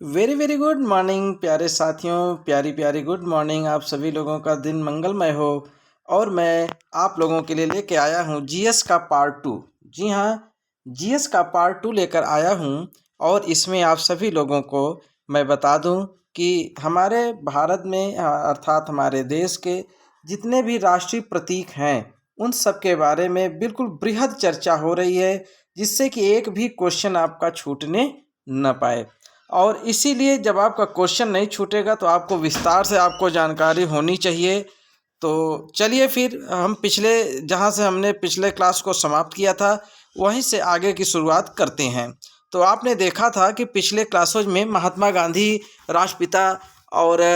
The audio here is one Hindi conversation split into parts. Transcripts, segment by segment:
वेरी वेरी गुड मॉर्निंग प्यारे साथियों, प्यारी प्यारी गुड मॉर्निंग। आप सभी लोगों का दिन मंगलमय हो। और मैं आप लोगों के लिए लेके आया हूँ जीएस का पार्ट 2। जी हाँ, जीएस का पार्ट 2 लेकर आया हूँ। और इसमें आप सभी लोगों को मैं बता दूँ कि हमारे भारत में अर्थात हमारे देश के जितने भी राष्ट्रीय प्रतीक हैं उन सब के बारे में बिल्कुल बृहद चर्चा हो रही है, जिससे कि एक भी क्वेश्चन आपका छूटने न पाए। और इसीलिए जब आपका क्वेश्चन नहीं छूटेगा तो आपको विस्तार से आपको जानकारी होनी चाहिए। तो चलिए फिर हम पिछले जहाँ से हमने पिछले क्लास को समाप्त किया था वहीं से आगे की शुरुआत करते हैं। तो आपने देखा था कि पिछले क्लासों में महात्मा गांधी राष्ट्रपिता और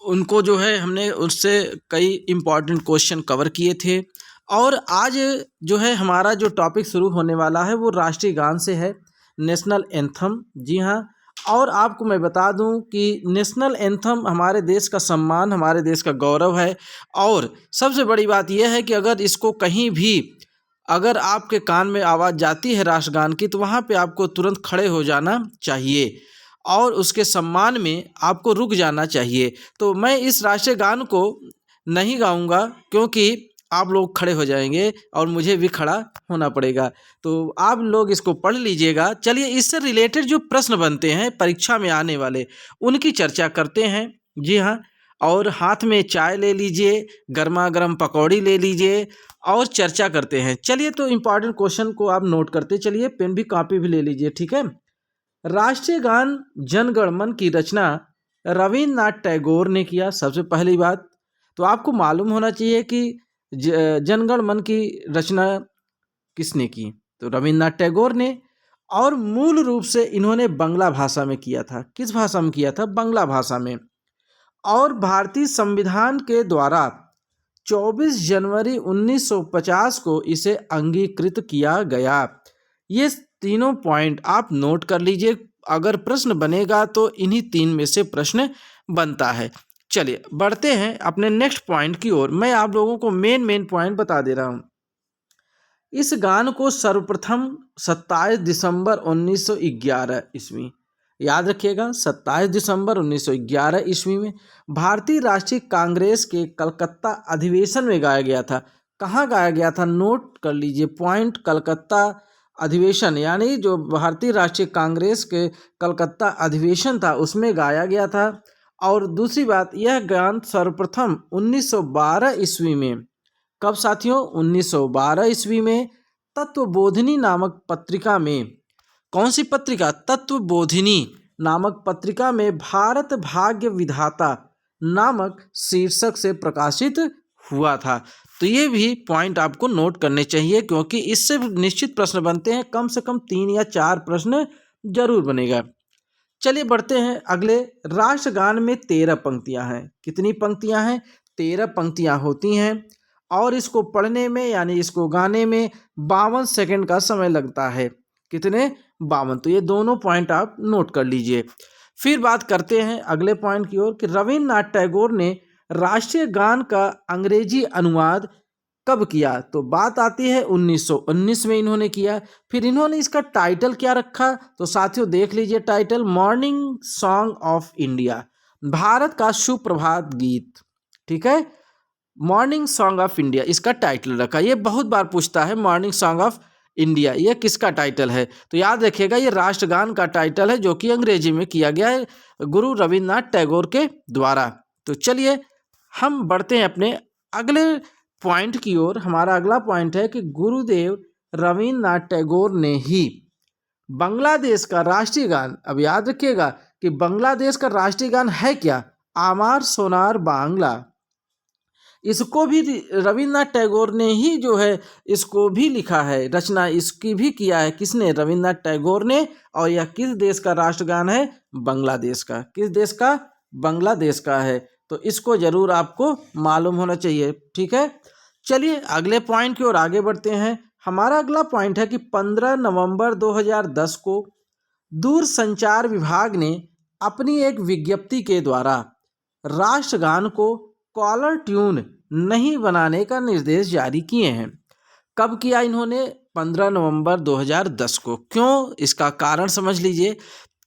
उनको जो है हमने उससे कई इम्पोर्टेंट क्वेश्चन कवर किए थे। और आज जो है हमारा जो टॉपिक शुरू होने वाला है वो राष्ट्रीय गान से है, नेशनल एंथम। जी हाँ, और आपको मैं बता दूं कि नेशनल एंथम हमारे देश का सम्मान, हमारे देश का गौरव है। और सबसे बड़ी बात यह है कि अगर इसको कहीं भी अगर आपके कान में आवाज़ जाती है राष्ट्रगान की तो वहाँ पे आपको तुरंत खड़े हो जाना चाहिए और उसके सम्मान में आपको रुक जाना चाहिए। तो मैं इस राष्ट्रीय गान को नहीं गाऊंगा क्योंकि आप लोग खड़े हो जाएंगे और मुझे भी खड़ा होना पड़ेगा। तो आप लोग इसको पढ़ लीजिएगा। चलिए इससे रिलेटेड जो प्रश्न बनते हैं परीक्षा में आने वाले उनकी चर्चा करते हैं। जी हाँ, और हाथ में चाय ले लीजिए, गर्मा गर्म पकौड़ी ले लीजिए और चर्चा करते हैं। चलिए तो इम्पॉर्टेंट क्वेश्चन को आप नोट करते चलिए, पेन भी कापी भी ले लीजिए, ठीक है। राष्ट्रीय गान जन गण मन की रचना रविन्द्रनाथ टैगोर ने किया। सबसे पहली बात तो आपको मालूम होना चाहिए कि जनगण मन की रचना किसने की, तो रविन्द्रनाथ टैगोर ने। और मूल रूप से इन्होंने बंगला भाषा में किया था। किस भाषा में किया था? बंगला भाषा में। और भारतीय संविधान के द्वारा 24 जनवरी 1950 को इसे अंगीकृत किया गया। ये तीनों पॉइंट आप नोट कर लीजिए। अगर प्रश्न बनेगा तो इन्हीं तीन में से प्रश्न बनता है। चलिए बढ़ते हैं अपने नेक्स्ट पॉइंट की ओर। मैं आप लोगों को मेन पॉइंट बता दे रहा हूँ। इस गान को सर्वप्रथम 27 दिसंबर 1911 ईस्वी, याद रखिएगा 27 दिसंबर 1911 ईस्वी में भारतीय राष्ट्रीय कांग्रेस के कलकत्ता अधिवेशन में गाया गया था। कहाँ गाया गया था? नोट कर लीजिए पॉइंट, कलकत्ता अधिवेशन, यानी जो भारतीय राष्ट्रीय कांग्रेस के कलकत्ता अधिवेशन था उसमें गाया गया था। और दूसरी बात, यह गान सर्वप्रथम 1912 ईस्वी में, कब साथियों? 1912 ईस्वी में तत्वबोधिनी नामक पत्रिका में, कौन सी पत्रिका? तत्वबोधिनी नामक पत्रिका में भारत भाग्य विधाता नामक शीर्षक से प्रकाशित हुआ था। तो ये भी पॉइंट आपको नोट करने चाहिए क्योंकि इससे निश्चित प्रश्न बनते हैं। कम से कम 3 या 4 प्रश्न जरूर बनेगा। चलिए बढ़ते हैं अगले। राष्ट्रगान में 13 पंक्तियां हैं। कितनी पंक्तियां हैं? 13 पंक्तियां होती हैं। और इसको पढ़ने में यानी इसको गाने में 52 सेकंड का समय लगता है। कितने? 52। तो ये दोनों पॉइंट आप नोट कर लीजिए। फिर बात करते हैं अगले पॉइंट की ओर कि रविन्द्रनाथ टैगोर ने राष्ट्रीय गान का अंग्रेजी अनुवाद कब किया? तो बात आती है 1919 में इन्होंने किया। फिर इन्होंने इसका टाइटल क्या रखा? तो साथियों देख लीजिए title, morning song of India, Bharat का सुप्रभात गीत। ठीक है, मॉर्निंग सॉन्ग ऑफ इंडिया इसका टाइटल रखा। ये बहुत बार पूछता है मॉर्निंग सॉन्ग ऑफ इंडिया ये किसका टाइटल है? तो याद रखिएगा ये राष्ट्रगान का टाइटल है जो कि अंग्रेजी में किया गया है गुरु रविन्द्रनाथ टैगोर के द्वारा। तो चलिए हम बढ़ते हैं अपने अगले पॉइंट की ओर। हमारा अगला पॉइंट है कि गुरुदेव रविन्द्रनाथ टैगोर ने ही बांग्लादेश का राष्ट्रीय गान, अब याद रखिएगा कि बांग्लादेश का राष्ट्रीय गान है क्या? आमार सोनार बांग्ला। इसको भी रविन्द्रनाथ टैगोर ने ही जो है इसको भी लिखा है, रचना इसकी भी किया है। किसने? रविन्द्रनाथ टैगोर ने। और यह किस देश का राष्ट्रगान है? बांग्लादेश का। किस देश का? बांग्लादेश का है। तो इसको जरूर आपको मालूम होना चाहिए। ठीक है, चलिए अगले पॉइंट की ओर आगे बढ़ते हैं। हमारा अगला पॉइंट है कि 15 नवंबर 2010 को दूरसंचार विभाग ने अपनी एक विज्ञप्ति के द्वारा राष्ट्रगान को कॉलर ट्यून नहीं बनाने का निर्देश जारी किए हैं। कब किया इन्होंने? 15 नवंबर 2010 को। क्यों? इसका कारण समझ लीजिए।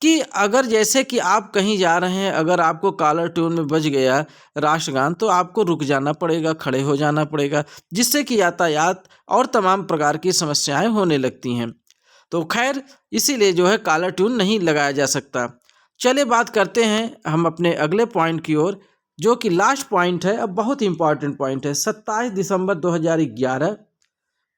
कि अगर जैसे कि आप कहीं जा रहे हैं, अगर आपको कॉलर ट्यून में बज गया राष्ट्रगान तो आपको रुक जाना पड़ेगा, खड़े हो जाना पड़ेगा, जिससे कि यातायात और तमाम प्रकार की समस्याएं होने लगती हैं। तो खैर इसीलिए जो है कॉलर ट्यून नहीं लगाया जा सकता। चलिए बात करते हैं हम अपने अगले पॉइंट की ओर, जो कि लास्ट पॉइंट है, अब बहुत इंपॉर्टेंट पॉइंट है। 27 दिसंबर 2011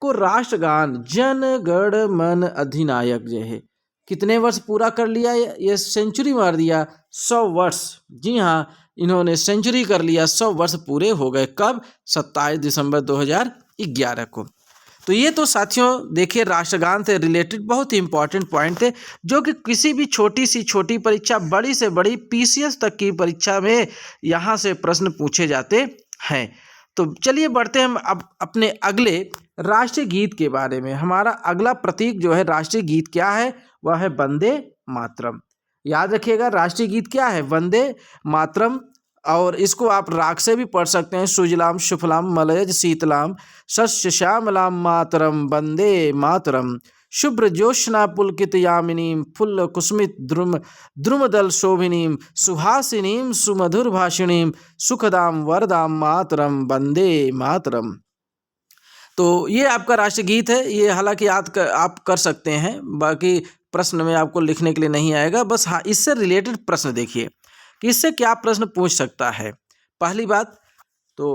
को राष्ट्रगान जन गण मन अधिनायक जय हे कितने वर्ष पूरा कर लिया, ये सेंचुरी मार दिया, 100 वर्ष। जी हाँ, इन्होंने सेंचुरी कर लिया, 100 वर्ष पूरे हो गए। कब? 27 दिसंबर 2011 को। तो ये तो साथियों देखिए राष्ट्रगान से रिलेटेड बहुत ही इंपॉर्टेंट पॉइंट थे, जो कि किसी भी छोटी से छोटी परीक्षा, बड़ी से बड़ी पीसीएस तक की परीक्षा में यहाँ से प्रश्न पूछे जाते हैं। तो चलिए बढ़ते हैं हम अब अपने अगले राष्ट्रीय गीत के बारे में। हमारा अगला प्रतीक जो है राष्ट्रीय गीत क्या है, वह है वंदे मातरम। याद रखिएगा राष्ट्रीय गीत क्या है, वंदे मातरम। और इसको आप राग से भी पढ़ सकते हैं, सुजलाम सुफलाम मलयज शीतलाम शस्य श्यामलाम मातरम वंदे मातरम, शुभ्र ज्योत्स्ना पुलकित यामिनीम फुल्ल कुसुमित द्रुमदल शोभिनीम सुहासिनीम सुमधुर भाषिणीम सुखदाम वरदाम मातरम वंदे मातरम। तो ये आपका राष्ट्रीय गीत है। ये हालांकि आप कर सकते हैं, बाकी प्रश्न में आपको लिखने के लिए नहीं आएगा। बस हाँ, इससे रिलेटेड प्रश्न देखिए कि इससे क्या प्रश्न पूछ सकता है। पहली बात तो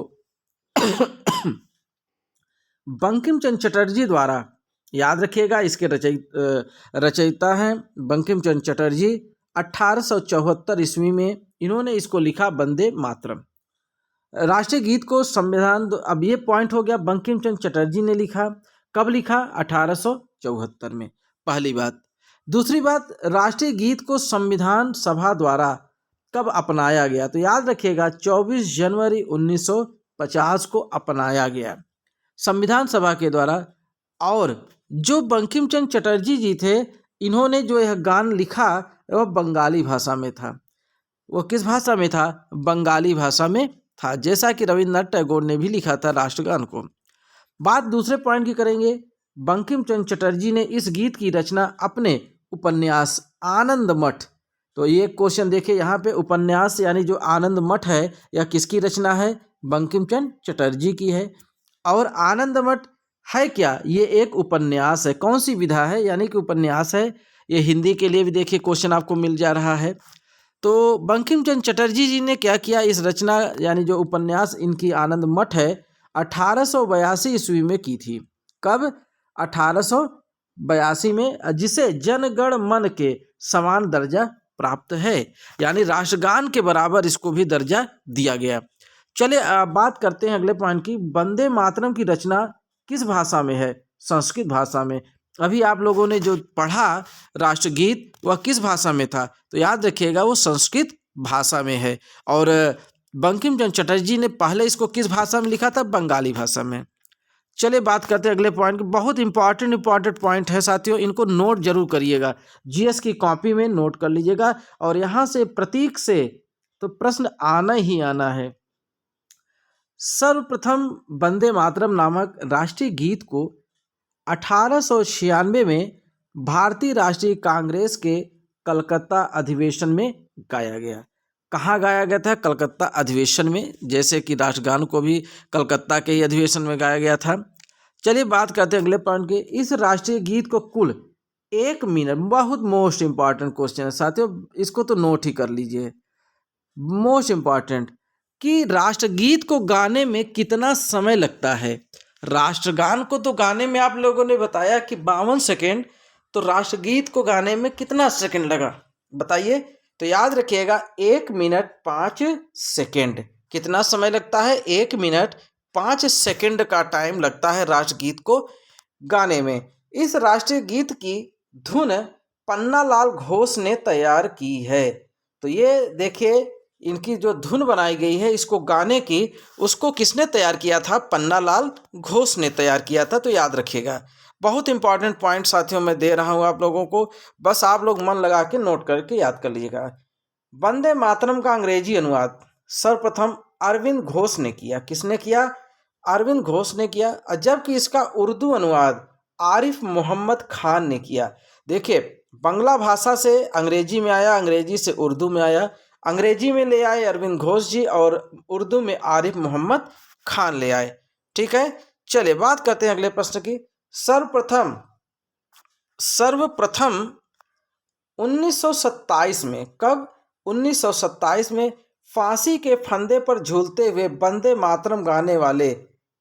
बंकिम चंद्र चटर्जी द्वारा, याद रखिएगा इसके रचयिता हैं बंकिम चंद्र चटर्जी। 1874 ईस्वी में इन्होंने इसको लिखा वंदे मातरम। राष्ट्रीय गीत को संविधान, अब ये पॉइंट हो गया बंकिम चंद्र चटर्जी ने लिखा। कब लिखा? 1874 में, पहली बात। दूसरी बात, राष्ट्रीय गीत को संविधान सभा द्वारा कब अपनाया गया? तो याद रखिएगा 24 जनवरी 1950 को अपनाया गया संविधान सभा के द्वारा। और जो बंकिम चंद्र चटर्जी जी थे, इन्होंने जो यह गान लिखा वह बंगाली भाषा में था। वो किस भाषा में था? बंगाली भाषा में था, जैसा कि रविन्द्रनाथ टैगोर ने भी लिखा था राष्ट्रगान को। बात दूसरे पॉइंट की करेंगे। बंकिम चंद्र चटर्जी ने इस गीत की रचना अपने उपन्यास आनंद मठ, तो ये क्वेश्चन देखिए यहाँ पे, उपन्यास यानी जो आनंद मठ है यह किसकी रचना है? बंकिम चंद्र चटर्जी की है। और आनंद मठ है क्या? ये एक उपन्यास है। कौन सी विधा है? यानी कि उपन्यास है। ये हिंदी के लिए भी देखिए क्वेश्चन आपको मिल जा रहा है। तो बंकिम चंद्र चटर्जी जी ने क्या किया, इस रचना यानी जो उपन्यास इनकी आनंद मठ है 1882 ईस्वी में की थी। कब? 1882 में, जिसे जनगण मन के समान दर्जा प्राप्त है, यानी राष्ट्रगान के बराबर इसको भी दर्जा दिया गया। चलिए बात करते हैं अगले पॉइंट की। वंदे मातरम की रचना किस भाषा में है? संस्कृत भाषा में। अभी आप लोगों ने जो पढ़ा राष्ट्रगीत वह किस भाषा में था? तो याद रखिएगा वो संस्कृत भाषा में है। और बंकिम चंद्र चटर्जी ने पहले इसको किस भाषा में लिखा था? बंगाली भाषा में। चलिए बात करते हैं अगले पॉइंट की। बहुत इंपॉर्टेंट पॉइंट है साथियों, इनको नोट जरूर करिएगा, जीएस की कॉपी में नोट कर लीजिएगा। और यहाँ से प्रतीक से तो प्रश्न आना ही आना है। सर्वप्रथम वंदे मातरम नामक राष्ट्रीय गीत को 1896 में भारतीय राष्ट्रीय कांग्रेस के कलकत्ता अधिवेशन में गाया गया। कहाँ गाया गया था? कलकत्ता अधिवेशन में, जैसे कि राष्ट्रगान को भी कलकत्ता के ही अधिवेशन में गाया गया था। चलिए बात करते हैं अगले पॉइंट के। इस राष्ट्रीय गीत को कुल 1 मिनट, बहुत मोस्ट इंपॉर्टेंट क्वेश्चन है साथियों, इसको तो नोट ही कर लीजिए, मोस्ट इंपॉर्टेंट, कि राष्ट्रगीत को गाने में कितना समय लगता है? राष्ट्रगान को तो गाने में आप लोगों ने बताया कि 52 सेकेंड, तो राष्ट्रगीत को गाने में कितना सेकेंड लगा बताइए? तो याद रखिएगा 1 मिनट 5 सेकेंड। कितना समय लगता है? 1 मिनट 5 सेकेंड का टाइम लगता है राष्ट्रगीत को गाने में। इस राष्ट्रीय गीत की धुन पन्नालाल घोष ने तैयार की है। तो ये देखिए इनकी जो धुन बनाई गई है इसको गाने की, उसको किसने तैयार किया था? पन्नालाल घोष ने तैयार किया था। तो याद रखिएगा, बहुत इंपॉर्टेंट पॉइंट साथियों मैं दे रहा हूँ आप लोगों को, बस आप लोग मन लगा के नोट करके याद कर लीजिएगा। वंदे मातरम का अंग्रेजी अनुवाद सर्वप्रथम अरविंद घोष ने किया। किसने किया? अरविंद घोष ने किया। जबकि इसका उर्दू अनुवाद आरिफ मोहम्मद खान ने किया। देखिए बांग्ला भाषा से अंग्रेजी में आया, अंग्रेजी से उर्दू में आया। अंग्रेजी में ले आए अरविंद घोष जी और उर्दू में आरिफ मोहम्मद खान ले आए। ठीक है, चलिए बात करते हैं अगले प्रश्न की। सर्वप्रथम 1927 में, कब? 1927 में फांसी के फंदे पर झूलते हुए वंदे मातरम गाने वाले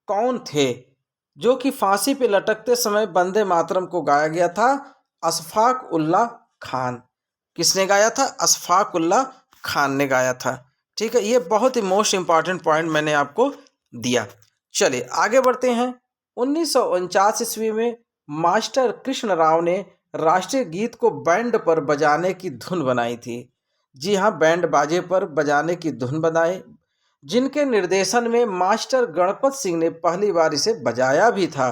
कौन थे? जो कि फांसी पे लटकते समय वंदे मातरम को गाया गया था, अशफाक उल्लाह खान। किसने गाया था? अशफाक उल्लाह खान ने गाया था। ठीक है, ये बहुत ही मोस्ट इंपॉर्टेंट पॉइंट मैंने आपको दिया। चलिए आगे बढ़ते हैं। 1949 ईस्वी में मास्टर कृष्ण राव ने राष्ट्रीय गीत को बैंड पर बजाने की धुन बनाई थी। जी हाँ, बैंड बाजे पर बजाने की धुन बनाई, जिनके निर्देशन में मास्टर गणपत सिंह ने पहली बार इसे बजाया भी था।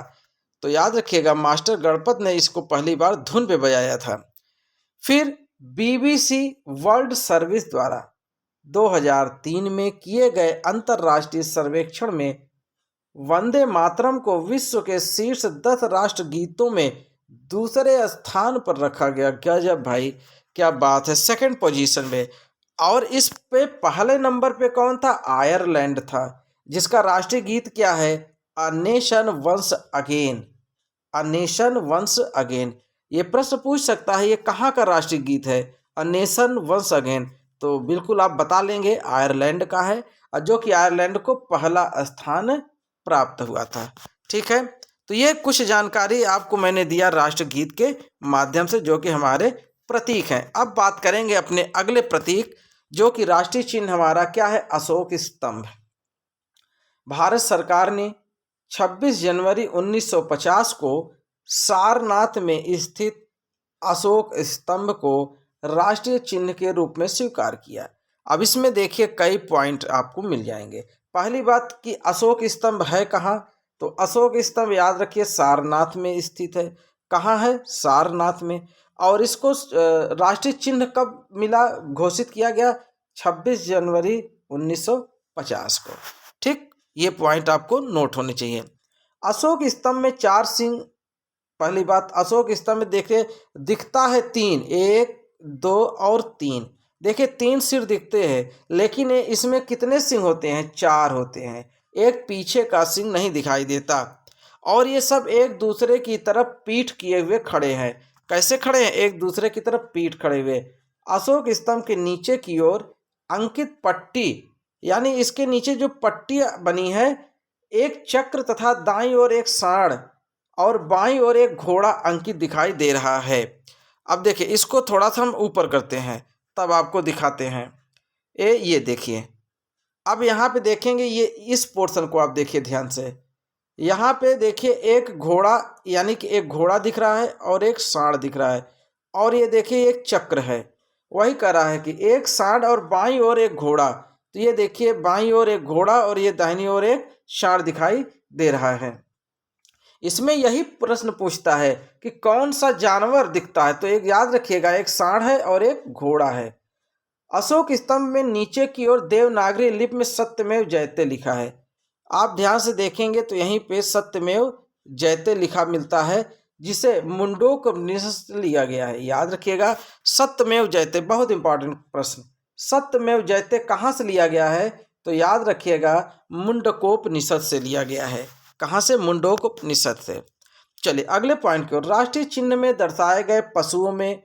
तो याद रखिएगा, मास्टर गणपत ने इसको पहली बार धुन पे बजाया था। फिर BBC वर्ल्ड सर्विस द्वारा 2003 में किए गए अंतर्राष्ट्रीय सर्वेक्षण में वंदे मातरम को विश्व के शीर्ष 10 राष्ट्र गीतों में दूसरे स्थान पर रखा गया। गजब भाई, क्या बात है, सेकंड पोजीशन में। और इस पे पहले नंबर पे कौन था? आयरलैंड था, जिसका राष्ट्रीय गीत क्या है? A nation once again. A nation once again. ये प्रश्न पूछ सकता है, ये कहाँ का राष्ट्रीय गीत है? A nation once again. तो बिल्कुल आप बता लेंगे आयरलैंड का है, और जो कि आयरलैंड को पहला स्थान प्राप्त हुआ था। ठीक है, तो ये कुछ जानकारी आपको मैंने दिया राष्ट्रगीत के माध्यम से, जो कि हमारे प्रतीक हैं। अब बात करेंगे अपने अगले प्रतीक, जो कि राष्ट्रीय चिन्ह हमारा क्या है? अशोक स्तंभ। भारत सरकार ने 26 जनवरी 1950 को सारनाथ में स्थित अशोक स्तंभ को राष्ट्रीय चिन्ह के रूप में स्वीकार किया। अब इसमें देखिए कई पॉइंट आपको मिल जाएंगे। पहली बात कि अशोक स्तंभ है कहाँ? तो अशोक स्तंभ याद रखिए सारनाथ में स्थित है। कहाँ है? सारनाथ में। और इसको राष्ट्रीय चिन्ह कब मिला, घोषित किया गया? 26 जनवरी 1950 को। ठीक, ये पॉइंट आपको नोट होने चाहिए। अशोक स्तंभ में 4 सिंह। पहली बात, अशोक स्तंभ में देखिए दिखता है 3, 1, 2 और 3। देखिए 3 सिर दिखते हैं, लेकिन इसमें कितने सिंह होते हैं? 4 होते हैं। एक पीछे का सिंह नहीं दिखाई देता। और ये सब एक दूसरे की तरफ पीठ किए हुए खड़े हैं। कैसे खड़े हैं? एक दूसरे की तरफ पीठ खड़े हुए। अशोक स्तंभ के नीचे की ओर अंकित पट्टी, यानी इसके नीचे जो पट्टी बनी है, एक चक्र तथा दाईं ओर एक सांड और बाईं ओर एक घोड़ा अंकित दिखाई दे रहा है। अब देखिए इसको थोड़ा सा हम ऊपर करते हैं, तब आपको दिखाते हैं। ये देखिए, अब यहाँ पे देखेंगे, ये इस पोर्शन को आप देखिए ध्यान से। यहाँ पे देखिए एक घोड़ा, यानी कि एक घोड़ा दिख रहा है और एक सांड दिख रहा है, और ये देखिए एक चक्र है। वही कह रहा है कि एक सांड और बाईं ओर एक घोड़ा। तो ये देखिए बाईं ओर एक घोड़ा और ये दाहिनी ओर एक सांड दिखाई दे रहा है। इसमें यही प्रश्न पूछता है कि कौन सा जानवर दिखता है? तो एक याद रखिएगा, एक सांड है और एक घोड़ा है। अशोक स्तंभ में नीचे की ओर देवनागरी लिपि में सत्यमेव जयते लिखा है। आप ध्यान से देखेंगे तो यहीं पे सत्यमेव जयते लिखा मिलता है, जिसे मुंडोक उपनिषद से लिया गया है। याद रखिएगा, सत्यमेव जयते, बहुत इंपॉर्टेंट प्रश्न। सत्यमेव जयते कहाँ से लिया गया है? तो याद रखिएगा मुंडकोपनिषद से लिया गया है। कहाँ से? मुंडकोपनिषद से। चलिए अगले पॉइंट की ओर। राष्ट्रीय चिन्ह में दर्शाए गए पशुओं में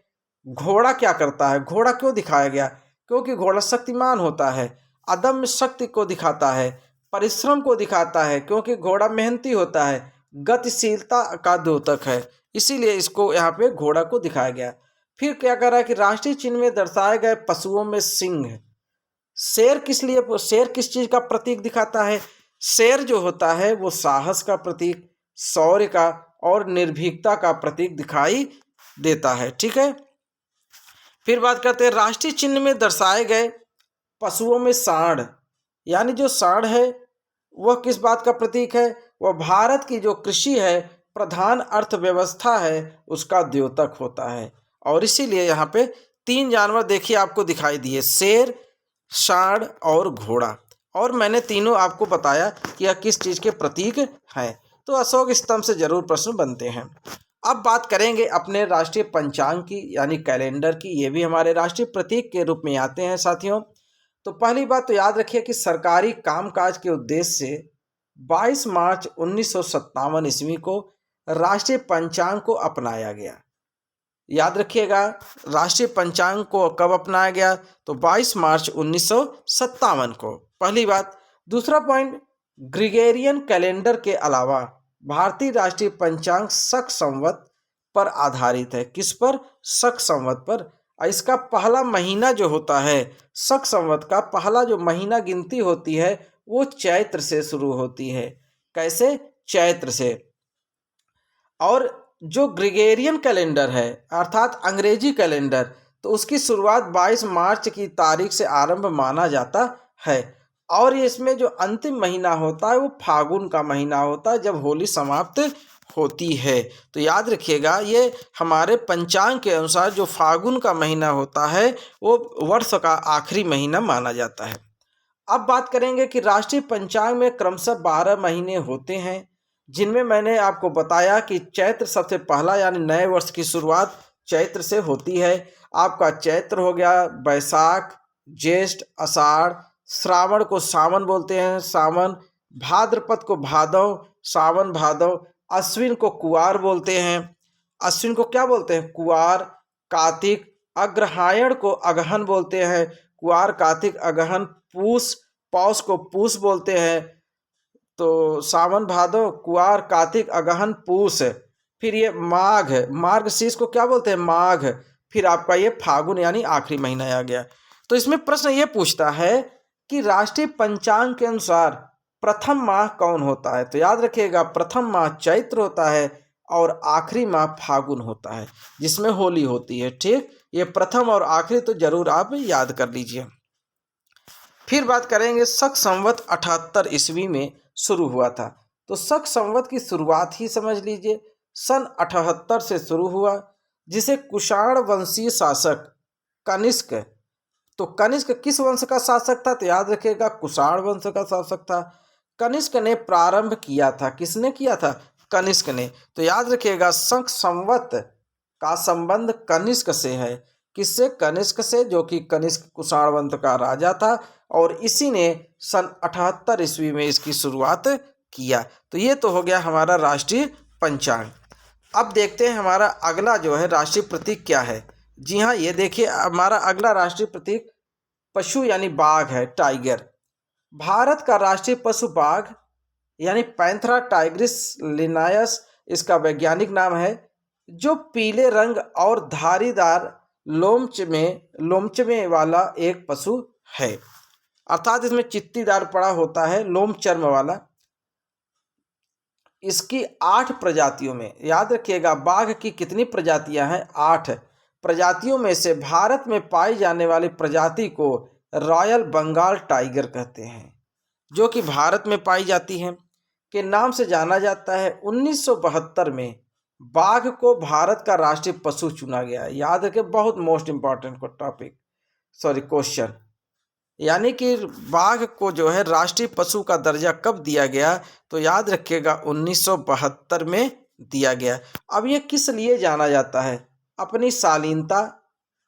घोड़ा क्या करता है? घोड़ा क्यों दिखाया गया? क्योंकि घोड़ा शक्तिमान होता है, अदम्य शक्ति को दिखाता है, परिश्रम को दिखाता है, क्योंकि घोड़ा मेहनती होता है, गतिशीलता का द्योतक है, इसीलिए इसको यहाँ पे घोड़ा को दिखाया गया। फिर क्या कर रहा है कि राष्ट्रीय चिन्ह में दर्शाए गए पशुओं में सिंह है। शेर किस लिए, शेर किस चीज का प्रतीक दिखाता है? शेर जो होता है वो साहस का प्रतीक, शौर्य का और निर्भीकता का प्रतीक दिखाई देता है। ठीक है, फिर बात करते हैं राष्ट्रीय चिन्ह में दर्शाए गए पशुओं में सांड, यानी जो सांड है वह किस बात का प्रतीक है? वह भारत की जो कृषि है, प्रधान अर्थव्यवस्था है, उसका द्योतक होता है। और इसीलिए यहाँ पे 3 जानवर देखिए आपको दिखाई दिए, शेर, सांड और घोड़ा। और मैंने तीनों आपको बताया कि यह किस चीज़ के प्रतीक हैं। तो अशोक स्तंभ से जरूर प्रश्न बनते हैं। अब बात करेंगे अपने राष्ट्रीय पंचांग की यानी कैलेंडर की। ये भी हमारे राष्ट्रीय प्रतीक के रूप में आते हैं साथियों। तो पहली बात तो याद रखिए कि सरकारी कामकाज के उद्देश्य से 22 मार्च 1957 ईस्वी को राष्ट्रीय पंचांग को अपनाया गया। याद रखिएगा, राष्ट्रीय पंचांग को कब अपनाया गया? तो 22 मार्च 1957 को, पहली बात। दूसरा पॉइंट, ग्रिगोरियन कैलेंडर के अलावा भारतीय राष्ट्रीय पंचांग शक संवत पर आधारित है। किस पर? शक संवत पर। इसका पहला महीना जो होता है, शक संवत का पहला जो महीना गिनती होती है वो चैत्र से शुरू होती है। कैसे? चैत्र से। और जो ग्रिगोरियन कैलेंडर है अर्थात अंग्रेजी कैलेंडर, तो उसकी शुरुआत 22 मार्च की तारीख से आरंभ माना जाता है। और इसमें जो अंतिम महीना होता है वो फागुन का महीना होता है, जब होली समाप्त होती है। तो याद रखिएगा, ये हमारे पंचांग के अनुसार जो फागुन का महीना होता है वो वर्ष का आखिरी महीना माना जाता है। अब बात करेंगे कि राष्ट्रीय पंचांग में क्रमशः 12 महीने होते हैं, जिनमें मैंने आपको बताया कि चैत्र सबसे पहला यानी नए वर्ष की शुरुआत चैत्र से होती है। आपका चैत्र हो गया, बैसाख, ज्येष्ठ, आषाढ़, श्रावण को सावन बोलते हैं, सावन, भाद्रपद को भादव, सावन भादव, अश्विन को कुवार बोलते हैं, अश्विन को क्या बोलते हैं? कुवार, कार्तिक, अग्रहायण को अगहन बोलते हैं, कुवार, कार्तिक, अगहन, पूस, पौष को पूस बोलते हैं। तो सावन, भादव, कुवार, कार्तिक, अगहन, पूस। फिर ये माघ, मार्गशीर्ष को क्या बोलते हैं? माघ। फिर आपका ये फागुन यानी आखिरी महीना आ गया। तो इसमें प्रश्न ये पूछता है कि राष्ट्रीय पंचांग के अनुसार प्रथम माह कौन होता है? तो याद रखिएगा, प्रथम माह चैत्र होता है और आखिरी माह फागुन होता है, जिसमें होली होती है। ठीक, ये प्रथम और आखिरी तो जरूर आप याद कर लीजिए। फिर बात करेंगे, शक संवत 78 ईस्वी में शुरू हुआ था। तो शक संवत की शुरुआत ही समझ लीजिए सन 78 से शुरू हुआ, जिसे कुषाण वंशीय शासक कनिष्क, तो कनिष्क किस वंश का शासक था? तो याद रखिएगा, कुषाण वंश का शासक था। कनिष्क ने प्रारंभ किया था। किसने किया था? कनिष्क ने। तो याद रखिएगा, शक संवत का संबंध कनिष्क से है। किससे? कनिष्क से, जो कि कनिष्क कुषाण वंश का राजा था, और इसी ने सन 78 ईस्वी में इसकी शुरुआत किया। तो ये तो हो गया हमारा राष्ट्रीय पंचांग। अब देखते हैं हमारा अगला जो है राष्ट्रीय प्रतीक क्या है। जी हाँ, ये देखिए, हमारा अगला राष्ट्रीय प्रतीक पशु यानी बाघ है, टाइगर। भारत का राष्ट्रीय पशु बाघ यानी पैंथरा टाइग्रिस लिनायस इसका वैज्ञानिक नाम है, जो पीले रंग और धारीदार लोमचमे वाला एक पशु है। अर्थात इसमें चित्तीदार पड़ा होता है, लोम चर्म वाला। इसकी 8 प्रजातियों में, याद रखिएगा, बाघ की कितनी प्रजातियां हैं? 8 प्रजातियों में से भारत में पाई जाने वाली प्रजाति को रॉयल बंगाल टाइगर कहते हैं, जो कि भारत में पाई जाती है, के नाम से जाना जाता है। 1972 में बाघ को भारत का राष्ट्रीय पशु चुना गया है। याद रखिए, बहुत मोस्ट इंपॉर्टेंट क्वेश्चन। यानी कि बाघ को जो है राष्ट्रीय पशु का दर्जा कब दिया गया? तो याद रखिएगा, 1972 में दिया गया। अब ये किस लिए जाना जाता है? अपनी शालीनता,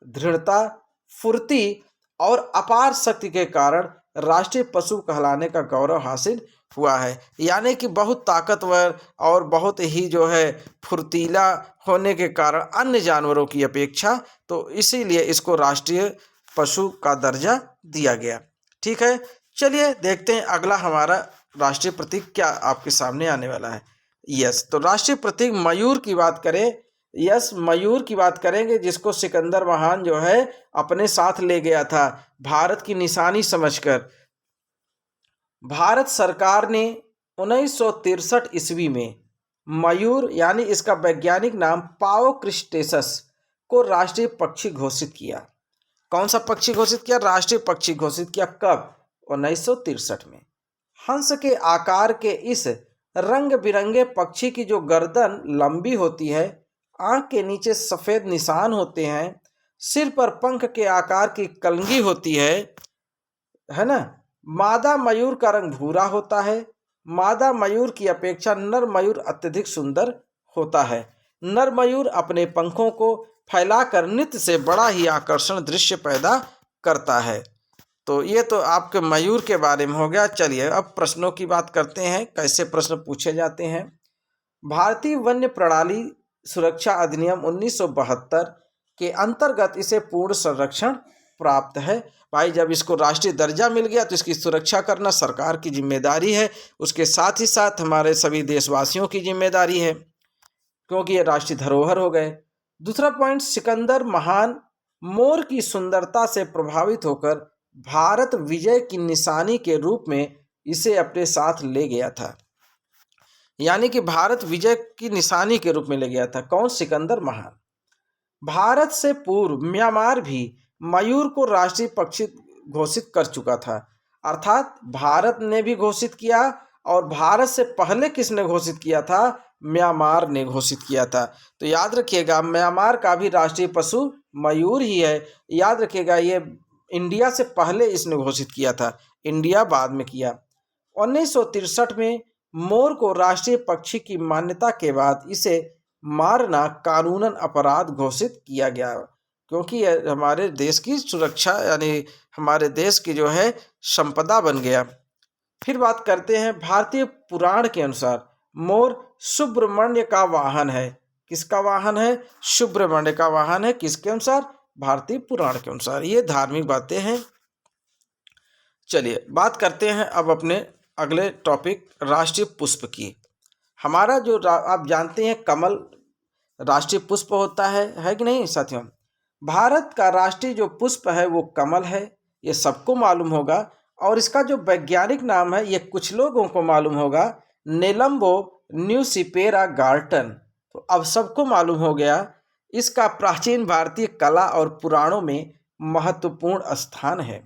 दृढ़ता, फुर्ती और अपार शक्ति के कारण राष्ट्रीय पशु कहलाने का गौरव हासिल हुआ है। यानी कि बहुत ताकतवर और बहुत ही जो है फुर्तीला होने के कारण अन्य जानवरों की अपेक्षा, तो इसीलिए इसको राष्ट्रीय पशु का दर्जा दिया गया। ठीक है, चलिए देखते हैं अगला हमारा राष्ट्रीय प्रतीक क्या आपके सामने आने वाला है। यस, तो राष्ट्रीय प्रतीक मयूर की बात करें। यस, मयूर की बात करेंगे, जिसको सिकंदर महान जो है अपने साथ ले गया था भारत की निशानी समझकर। भारत सरकार ने 1963 ईस्वी में मयूर यानी इसका वैज्ञानिक नाम पाओ क्रिस्टेसस को राष्ट्रीय पक्षी घोषित किया। कौन सा पक्षी घोषित किया? राष्ट्रीय पक्षी घोषित किया। कब? 1963 में। हंस के आकार के इस रंग बिरंगे पक्षी की जो गर्दन लंबी होती है, आंख के नीचे सफेद निशान होते हैं, सिर पर पंख के आकार की कलगी होती है ना। मादा मयूर का रंग भूरा होता है। मादा मयूर की अपेक्षा नर मयूर अत्यधिक सुंदर होता है। नर मयूर अपने पंखों को फैलाकर नृत्य से बड़ा ही आकर्षण दृश्य पैदा करता है। तो ये तो आपके मयूर के बारे में हो गया। चलिए अब प्रश्नों की बात करते हैं, कैसे प्रश्न पूछे जाते हैं। भारतीय वन्य प्रणाली सुरक्षा अधिनियम 1972 के अंतर्गत इसे पूर्ण संरक्षण प्राप्त है। भाई जब इसको राष्ट्रीय दर्जा मिल गया तो इसकी सुरक्षा करना सरकार की जिम्मेदारी है, उसके साथ ही साथ हमारे सभी देशवासियों की जिम्मेदारी है, क्योंकि ये राष्ट्रीय धरोहर हो गए। दूसरा पॉइंट, सिकंदर महान मोर की सुंदरता से प्रभावित होकर भारत विजय की निशानी के रूप में इसे अपने साथ ले गया था। यानी कि भारत विजय की निशानी के रूप में ले गया था कौन? सिकंदर महान। भारत से पूर्व म्यांमार भी मयूर को राष्ट्रीय पक्षी घोषित कर चुका था, अर्थात भारत ने भी घोषित किया और भारत से पहले किसने घोषित किया था? म्यांमार ने घोषित किया था। तो याद रखिएगा म्यांमार का भी राष्ट्रीय पशु मयूर ही है। याद रखिएगा ये इंडिया से पहले इसने घोषित किया था, इंडिया बाद में किया। 1963 में मोर को राष्ट्रीय पक्षी की मान्यता के बाद इसे मारना कानूनन अपराध घोषित किया गया, क्योंकि यह हमारे देश की सुरक्षा यानी हमारे देश की जो है संपदा बन गया। फिर बात करते हैं, भारतीय पुराण के अनुसार मोर सुब्रमण्य का वाहन है। किसका वाहन है? सुब्रमण्य का वाहन है। किसके अनुसार? भारतीय पुराण के अनुसार। ये धार्मिक बातें हैं। चलिए बात करते हैं अब अपने अगले टॉपिक राष्ट्रीय पुष्प की। हमारा जो आप जानते हैं कमल राष्ट्रीय पुष्प होता है कि नहीं साथियों? भारत का राष्ट्रीय जो पुष्प है वो कमल है, ये सबको मालूम होगा। और इसका जो वैज्ञानिक नाम है ये कुछ लोगों को मालूम होगा, नेलम्बो न्यूसिपेरा गार्टन। तो अब सबको मालूम हो गया। इसका प्राचीन भारतीय कला और पुराणों में महत्वपूर्ण स्थान है।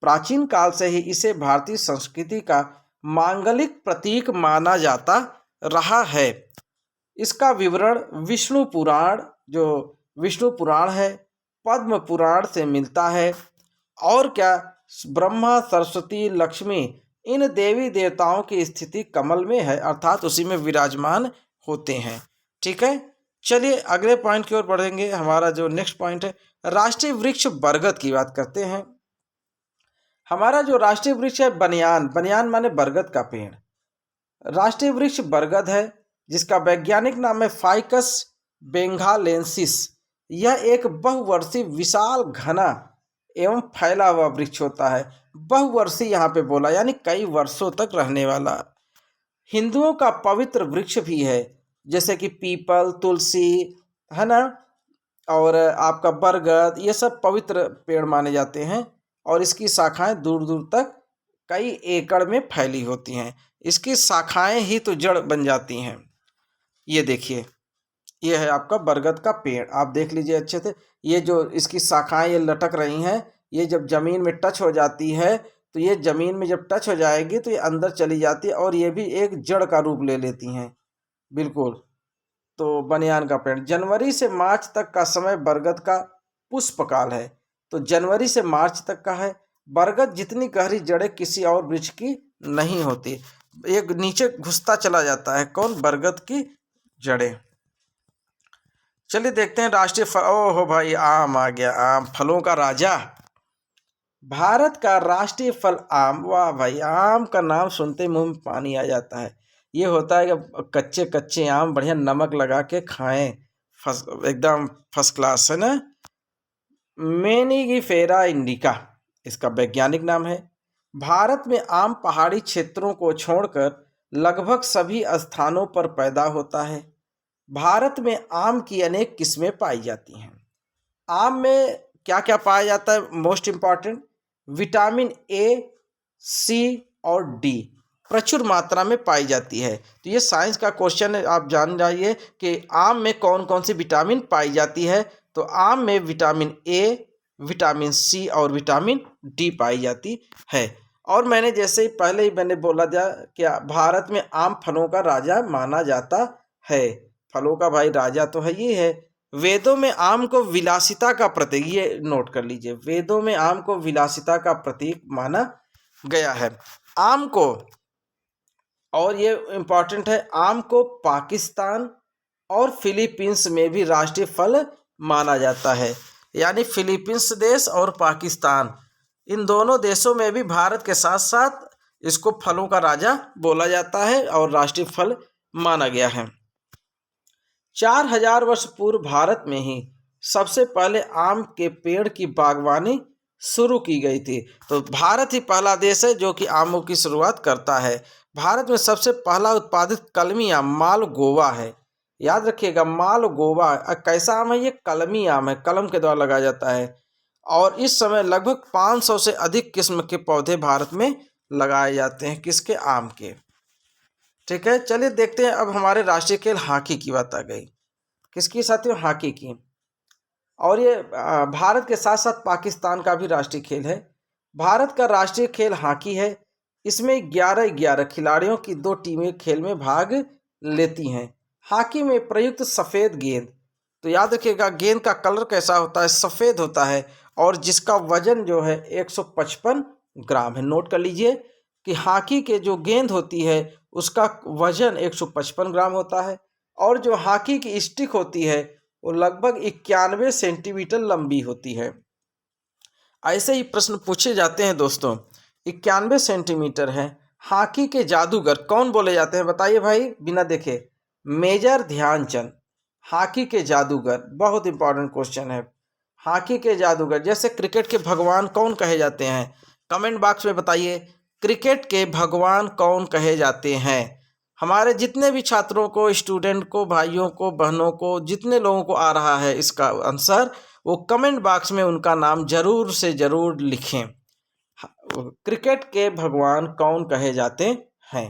प्राचीन काल से ही इसे भारतीय संस्कृति का मांगलिक प्रतीक माना जाता रहा है। इसका विवरण विष्णु पुराण, जो विष्णु पुराण है, पद्म पुराण से मिलता है। और क्या, ब्रह्मा सरस्वती लक्ष्मी इन देवी देवताओं की स्थिति कमल में है, अर्थात उसी में विराजमान होते हैं। ठीक है, चलिए अगले पॉइंट की ओर बढ़ेंगे। हमारा जो नेक्स्ट पॉइंट है राष्ट्रीय वृक्ष बरगद की बात करते हैं। हमारा जो राष्ट्रीय वृक्ष है बनियान, बनियान माने बरगद का पेड़। राष्ट्रीय वृक्ष बरगद है जिसका वैज्ञानिक नाम है फाइकस बेंगालेंसिस। यह एक बहुवर्षीय विशाल घना एवं फैला हुआ वृक्ष होता है। बहुवर्षीय यहाँ पे बोला यानी कई वर्षों तक रहने वाला। हिंदुओं का पवित्र वृक्ष भी है, जैसे कि पीपल, तुलसी है ना, और आपका बरगद, ये सब पवित्र पेड़ माने जाते हैं। और इसकी शाखाएं दूर दूर तक कई एकड़ में फैली होती हैं। इसकी शाखाएं ही तो जड़ बन जाती हैं। ये देखिए, ये है आपका बरगद का पेड़, आप देख लीजिए अच्छे से। ये जो इसकी शाखाएं ये लटक रही हैं, ये जब जमीन में टच हो जाती है तो ये जमीन में जब टच हो जाएगी तो ये अंदर चली जाती है और ये भी एक जड़ का रूप ले लेती हैं। बिल्कुल। तो बनियान का पेड़, जनवरी से मार्च तक का समय बरगद का पुष्पकाल है। तो जनवरी से मार्च तक का है। बरगद जितनी गहरी जड़ें किसी और वृक्ष की नहीं होती, एक नीचे घुसता चला जाता है। कौन? बरगद की जड़ें। चलिए देखते हैं राष्ट्रीय फल। ओहो भाई, आम आ गया, आम फलों का राजा। भारत का राष्ट्रीय फल आम। वाह भाई, आम का नाम सुनते मुंह में पानी आ जाता है। ये होता है कि कच्चे कच्चे आम बढ़िया नमक लगा के खाएं, एकदम फर्स्ट क्लास है ना। मेनिगीफेरा इंडिका इसका वैज्ञानिक नाम है। भारत में आम पहाड़ी क्षेत्रों को छोड़कर लगभग सभी स्थानों पर पैदा होता है। भारत में आम की अनेक किस्में पाई जाती हैं। आम में क्या क्या पाया जाता है? मोस्ट इम्पॉर्टेंट, विटामिन ए, सी और डी प्रचुर मात्रा में पाई जाती है। तो ये साइंस का क्वेश्चन है, आप जान जाइए कि आम में कौन कौन सी विटामिन पाई जाती है। तो आम में विटामिन ए, विटामिन सी और विटामिन डी पाई जाती है। और मैंने जैसे ही पहले ही मैंने बोला था कि भारत में आम फलों का राजा माना जाता है। फलों का भाई राजा तो है ये है। वेदों में आम को विलासिता का प्रतीक, ये नोट कर लीजिए, वेदों में आम को विलासिता का प्रतीक माना गया है। आम को, और ये इम्पॉर्टेंट है, आम को पाकिस्तान, और फिलीपींस में भी राष्ट्रीय फल माना जाता है। यानी फिलीपींस देश और पाकिस्तान, इन दोनों देशों में भी भारत के साथ साथ इसको फलों का राजा बोला जाता है और राष्ट्रीय फल माना गया है। 4000 वर्ष पूर्व भारत में ही सबसे पहले आम के पेड़ की बागवानी शुरू की गई थी। तो भारत ही पहला देश है जो कि आमों की शुरुआत करता है। भारत में सबसे पहला उत्पादित कलमी आम मालगोवा है। याद रखिएगा, मालगोवा कैसा आम है? ये कलमी आम है, कलम के द्वारा लगाया जाता है। और इस समय लगभग 500 से अधिक किस्म के पौधे भारत में लगाए जाते हैं। किसके? आम के। ठीक है, चलिए देखते हैं। अब हमारे राष्ट्रीय खेल हॉकी की बात आ गई। किसकी साथियों? हॉकी की। और ये भारत के साथ साथ पाकिस्तान का भी राष्ट्रीय खेल है। भारत का राष्ट्रीय खेल हॉकी है। इसमें 11-11 खिलाड़ियों की 2 टीमें खेल में भाग लेती हैं। हॉकी में प्रयुक्त सफ़ेद गेंद, तो याद रखिएगा गेंद का कलर कैसा होता है? सफ़ेद होता है। और जिसका वजन जो है 155 ग्राम है। नोट कर लीजिए कि हॉकी के जो गेंद होती है उसका वजन 155 ग्राम होता है। और जो हॉकी की स्टिक होती है वो लगभग 91 सेंटीमीटर लंबी होती है। ऐसे ही प्रश्न पूछे जाते हैं दोस्तों। 91 सेंटीमीटर है। हॉकी के जादूगर कौन बोले जाते हैं? बताइए भाई, बिना देखे। मेजर ध्यानचंद हॉकी के जादूगर। बहुत इंपॉर्टेंट क्वेश्चन है। हॉकी के जादूगर। जैसे क्रिकेट के भगवान कौन कहे जाते हैं? कमेंट बॉक्स में बताइए, क्रिकेट के भगवान कौन कहे जाते हैं? हमारे जितने भी छात्रों को, स्टूडेंट को, भाइयों को, बहनों को, जितने लोगों को आ रहा है इसका आंसर, वो कमेंट बॉक्स में उनका नाम जरूर से जरूर लिखें। क्रिकेट के भगवान कौन कहे जाते हैं?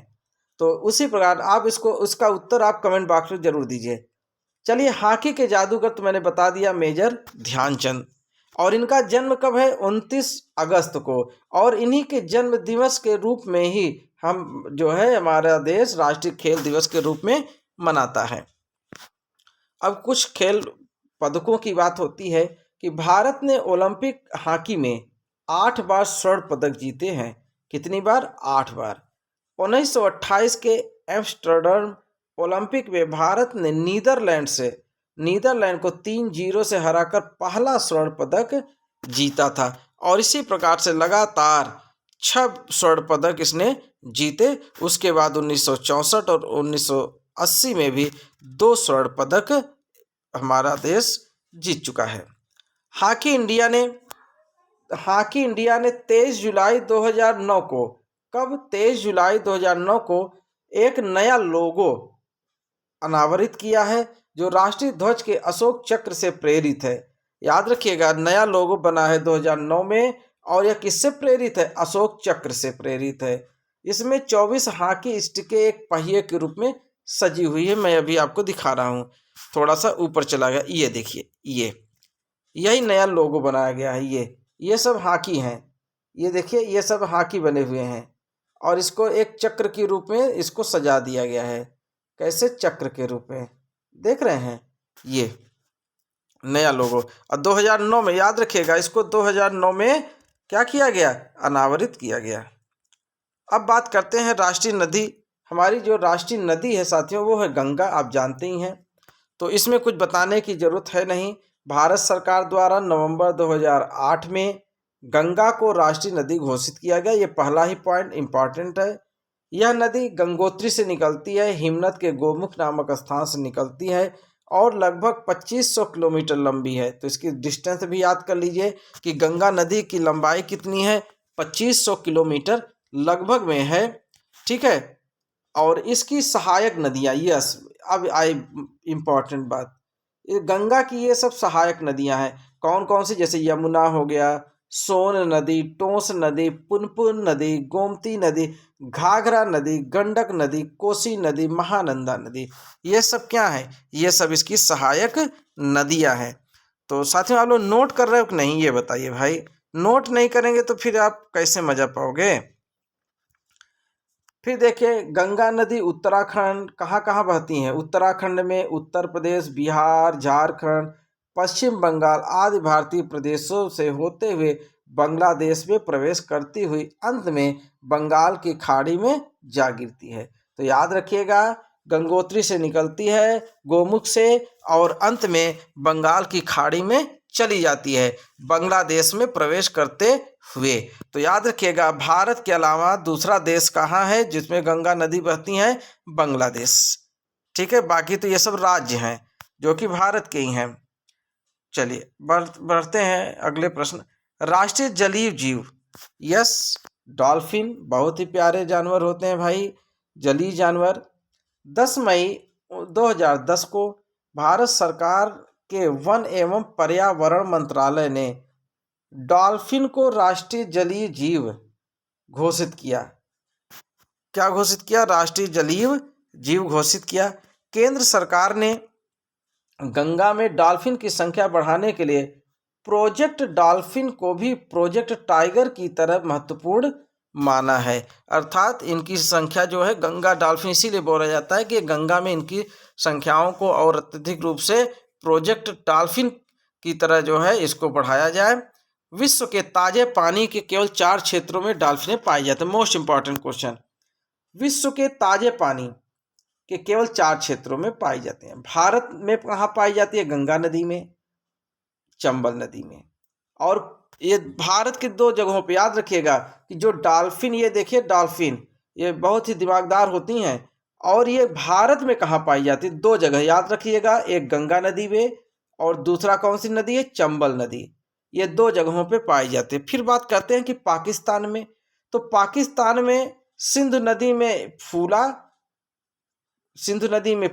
तो उसी प्रकार आप इसको, उसका उत्तर आप कमेंट बॉक्स में जरूर दीजिए। चलिए, हॉकी के जादूगर तो मैंने बता दिया, मेजर ध्यानचंद। और इनका जन्म कब है? 29 अगस्त को। और इन्हीं के जन्म दिवस के रूप में ही हम जो है हमारा देश राष्ट्रीय खेल दिवस के रूप में मनाता है। अब कुछ खेल पदकों की बात होती है कि भारत ने ओलंपिक हॉकी में 8 बार स्वर्ण पदक जीते हैं। कितनी बार? 8 बार। 1928 के एम्स्टर्डम ओलंपिक में भारत ने नीदरलैंड को 3-0 से हराकर पहला स्वर्ण पदक जीता था। और इसी प्रकार से लगातार 6 स्वर्ण पदक इसने जीते। उसके बाद 1964 और 1980 में भी 2 स्वर्ण पदक हमारा देश जीत चुका है। हॉकी इंडिया ने 23 जुलाई 2009 को, कब? 23 जुलाई 2009 को एक नया लोगो अनावरित किया है जो राष्ट्रीय ध्वज के अशोक चक्र से प्रेरित है। याद रखिएगा, नया लोगो बना है 2009 में। और यह किससे प्रेरित है? अशोक चक्र से प्रेरित है। इसमें 24 हॉकी स्टिकें एक पहिए के रूप में सजी हुई है। मैं अभी आपको दिखा रहा हूँ, थोड़ा सा ऊपर चला गया। ये देखिए, यही नया लोगो बनाया गया है। ये सब हॉकी हैं। ये देखिए, ये सब हॉकी बने हुए हैं। और इसको एक चक्र के रूप में इसको सजा दिया गया है। कैसे? चक्र के रूप में। देख रहे हैं, ये नया लोगो। और 2009 में, याद रखिएगा, इसको 2009 में क्या किया गया? अनावरित किया गया। अब बात करते हैं राष्ट्रीय नदी। हमारी जो राष्ट्रीय नदी है साथियों वो है गंगा, आप जानते ही हैं। तो इसमें कुछ बताने की जरूरत है नहीं। भारत सरकार द्वारा नवंबर 2008 में गंगा को राष्ट्रीय नदी घोषित किया गया। ये पहला ही पॉइंट इंपॉर्टेंट है। यह नदी गंगोत्री से निकलती है, हिमनद के गोमुख नामक स्थान से निकलती है और लगभग 2500 किलोमीटर लंबी है। तो इसकी डिस्टेंस भी याद कर लीजिए कि गंगा नदी की लंबाई कितनी है? 2500 किलोमीटर लगभग में है। ठीक है। और इसकी सहायक नदियाँ, यस, अब आई इम्पॉर्टेंट बात, ये गंगा की ये सब सहायक नदियाँ हैं। कौन कौन सी? जैसे यमुना हो गया, सोन नदी, टोंस नदी, पुनपुन नदी, गोमती नदी, घाघरा नदी, गंडक नदी, कोसी नदी, महानंदा नदी। ये सब क्या है? ये सब इसकी सहायक नदियाँ हैं। तो साथियों, आप लोग नोट कर रहे हो कि नहीं, ये बताइए भाई। नोट नहीं करेंगे तो फिर आप कैसे मजा पाओगे? फिर देखिए, गंगा नदी उत्तराखंड कहाँ कहाँ बहती हैं? उत्तराखंड में उत्तर प्रदेश, बिहार, झारखंड, पश्चिम बंगाल आदि भारतीय प्रदेशों से होते हुए बांग्लादेश में प्रवेश करती हुई अंत में बंगाल की खाड़ी में जा गिरती है। तो याद रखिएगा गंगोत्री से निकलती है, गोमुख से, और अंत में बंगाल की खाड़ी में चली जाती है, बांग्लादेश में प्रवेश करते हुए। तो याद रखिएगा, भारत के अलावा दूसरा देश कहाँ है जिसमें गंगा नदी बहती है? बांग्लादेश। ठीक है, बाकी तो ये सब राज्य हैं जो कि भारत के ही हैं। चलिए बढ़ते हैं अगले प्रश्न। राष्ट्रीय जलीय जीव। यस, डॉल्फिन बहुत ही प्यारे जानवर होते हैं भाई, जलीय जानवर। 10 मई 2010 को भारत सरकार के वन एवं पर्यावरण मंत्रालय ने डॉल्फिन को राष्ट्रीय जलीय जीव घोषित किया। क्या घोषित किया? राष्ट्रीय जलीय जीव घोषित किया। केंद्र सरकार ने गंगा में डॉल्फिन की संख्या बढ़ाने के लिए प्रोजेक्ट डॉल्फिन को भी प्रोजेक्ट टाइगर की तरह महत्वपूर्ण माना है। अर्थात इनकी संख्या जो है, गंगा डॉल्फिन इसीलिए बोला जाता है कि गंगा में इनकी संख्याओं को और अत्यधिक रूप से प्रोजेक्ट डॉल्फिन की तरह जो है इसको बढ़ाया जाए। विश्व के ताजे पानी के केवल 4 क्षेत्रों में डॉल्फिनें पाई जाती हैं। मोस्ट इंपॉर्टेंट क्वेश्चन, विश्व के ताजे पानी के केवल 4 क्षेत्रों में पाई जाती हैं। भारत में कहाँ पाई जाती है? गंगा नदी में, चंबल नदी में। और ये भारत की 2 जगहों पे याद रखिएगा कि जो डॉल्फिन, ये देखिए डॉल्फिन, ये बहुत ही दिमागदार होती हैं, और ये भारत में कहाँ पाई जाती है? 2 जगह याद रखिएगा, एक गंगा नदी में और दूसरा कौन सी नदी है? चंबल नदी। ये 2 जगहों पे पाई जाती है। फिर बात करते हैं कि पाकिस्तान में, तो पाकिस्तान में सिंधु नदी में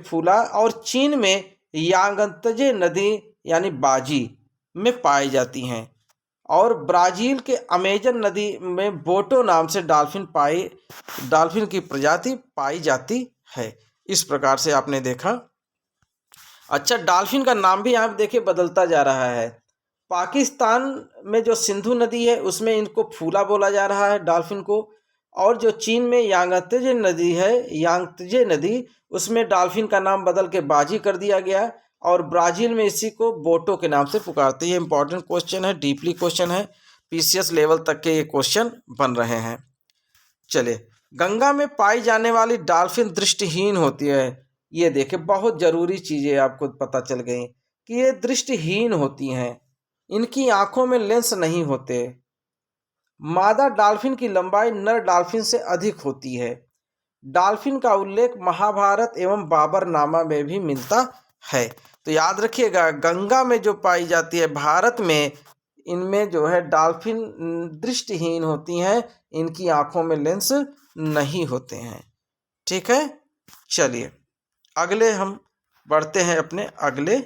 फूला और चीन में यांगत्जे नदी यानी बाजी में पाई जाती हैं, और ब्राजील के अमेजन नदी में बोटो नाम से डॉल्फिन की प्रजाति पाई जाती है। इस प्रकार से आपने देखा। अच्छा, डॉल्फिन का नाम भी यहाँ देखिए बदलता जा रहा है। पाकिस्तान में जो सिंधु नदी है उसमें इनको फूला बोला जा रहा है डॉल्फिन को, और जो चीन में यांगत्जे नदी उसमें डॉल्फिन का नाम बदल के बाजी कर दिया गया, और ब्राजील में इसी को बोटो के नाम से पुकारते हैं। ये इंपॉर्टेंट क्वेश्चन है, डीपली क्वेश्चन है, पीसीएस लेवल तक के ये क्वेश्चन बन रहे हैं। चलिए, गंगा में पाई जाने वाली डॉल्फिन दृष्टिहीन होती है। ये देखिए, बहुत जरूरी चीजें आपको पता चल गई कि ये दृष्टिहीन होती हैं, इनकी आंखों में लेंस नहीं होते। मादा डॉल्फिन की लंबाई नर डॉल्फिन से अधिक होती है। डॉल्फिन का उल्लेख महाभारत एवं बाबरनामा में भी मिलता है। तो याद रखिएगा, गंगा में जो पाई जाती है भारत में, इनमें जो है डॉल्फिन दृष्टिहीन होती हैं, इनकी आंखों में लेंस नहीं होते हैं। ठीक है, चलिए अगले हम बढ़ते हैं अपने अगले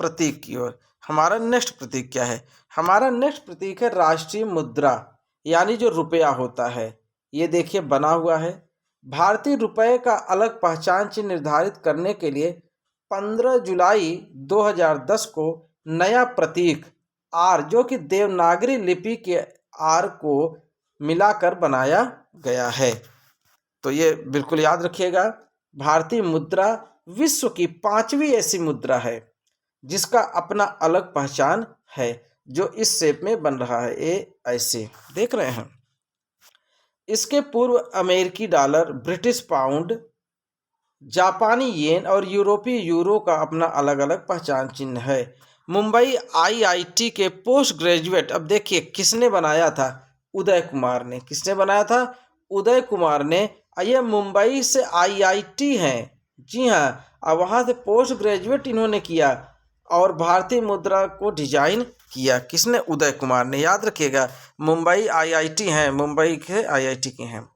प्रतीक की ओर। हमारा नेक्स्ट प्रतीक क्या है? हमारा नेक्स्ट प्रतीक है राष्ट्रीय मुद्रा, यानी जो रुपया होता है। ये देखिए बना हुआ है। भारतीय रुपये का अलग पहचान चिन्ह निर्धारित करने के लिए 15 जुलाई 2010 को नया प्रतीक आर, जो कि देवनागरी लिपि के आर को मिलाकर बनाया गया है। तो ये बिल्कुल याद रखिएगा, भारतीय मुद्रा विश्व की 5वीं ऐसी मुद्रा है जिसका अपना अलग पहचान है, जो इस शेप में बन रहा है। ये ऐसे देख रहे हैं। इसके पूर्व अमेरिकी डॉलर, ब्रिटिश पाउंड, जापानी येन और यूरोपीय यूरो का अपना अलग अलग पहचान चिन्ह है। मुंबई आईआईटी के पोस्ट ग्रेजुएट, अब देखिए किसने बनाया था? उदय कुमार ने। किसने बनाया था? उदय कुमार ने। ये मुंबई से आईआईटी हैं, जी हाँ, और वहाँ से पोस्ट ग्रेजुएट इन्होंने किया और भारतीय मुद्रा को डिजाइन किया। किसने? उदय कुमार ने। याद रखिएगा, मुंबई आईआईटी हैं, मुंबई के आईआईटी के हैं।